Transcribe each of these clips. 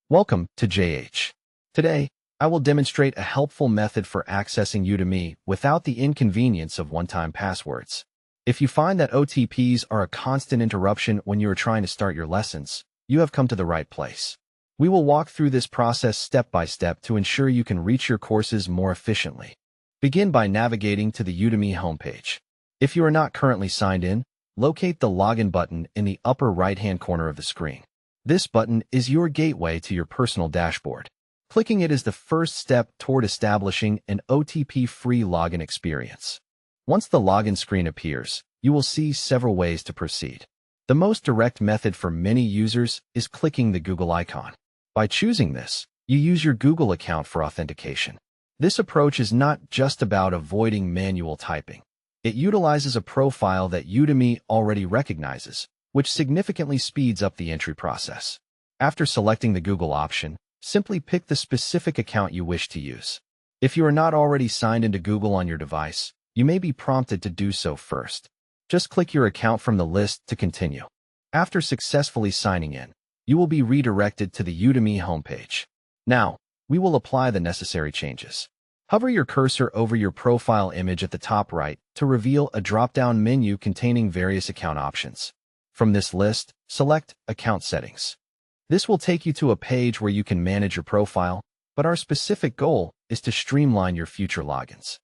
Welcome to JH. Today, I will demonstrate a helpful method for accessing Udemy without the inconvenience of one-time passwords. If you find that OTPs are a constant interruption when you are trying to start your lessons, you have come to the right place. We will walk through this process step by step to ensure you can reach your courses more efficiently. Begin by navigating to the Udemy homepage. If you are not currently signed in, locate the Login button in the upper right-hand corner of the screen. This button is your gateway to your personal dashboard. Clicking it is the first step toward establishing an OTP-free login experience. Once the login screen appears, you will see several ways to proceed. The most direct method for many users is clicking the Google icon. By choosing this, you use your Google account for authentication. This approach is not just about avoiding manual typing. It utilizes a profile that Udemy already recognizes, which significantly speeds up the entry process. After selecting the Google option, simply pick the specific account you wish to use. If you are not already signed into Google on your device, you may be prompted to do so first. Just click your account from the list to continue. After successfully signing in, you will be redirected to the Udemy homepage. Now, we will apply the necessary changes. Hover your cursor over your profile image at the top right to reveal a drop-down menu containing various account options. From this list, select Account Settings. This will take you to a page where you can manage your profile, but our specific goal is to streamline your future logins.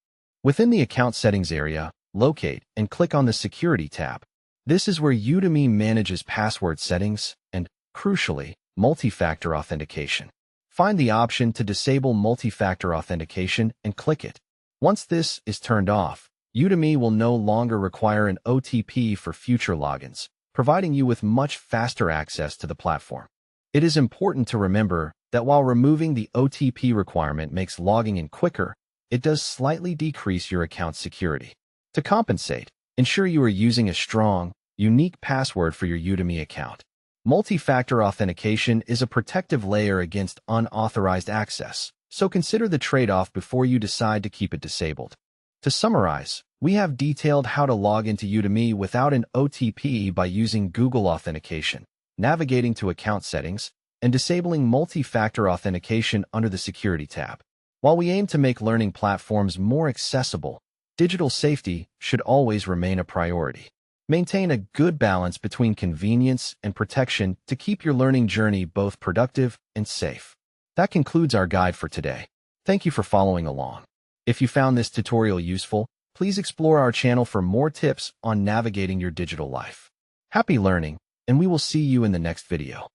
Within the Account Settings area, locate and click on the Security tab. This is where Udemy manages password settings and, crucially, multi-factor authentication. Find the option to disable multi-factor authentication and click it. Once this is turned off, Udemy will no longer require an OTP for future logins, providing you with much faster access to the platform. It is important to remember that while removing the OTP requirement makes logging in quicker, it does slightly decrease your account's security. To compensate, ensure you are using a strong, unique password for your Udemy account. Multi-factor authentication is a protective layer against unauthorized access, so consider the trade-off before you decide to keep it disabled. To summarize, we have detailed how to log into Udemy without an OTP by using Google authentication, navigating to account settings, and disabling multi-factor authentication under the Security tab. While we aim to make learning platforms more accessible, digital safety should always remain a priority. Maintain a good balance between convenience and protection to keep your learning journey both productive and safe. That concludes our guide for today. Thank you for following along. If you found this tutorial useful, please explore our channel for more tips on navigating your digital life. Happy learning, and we will see you in the next video.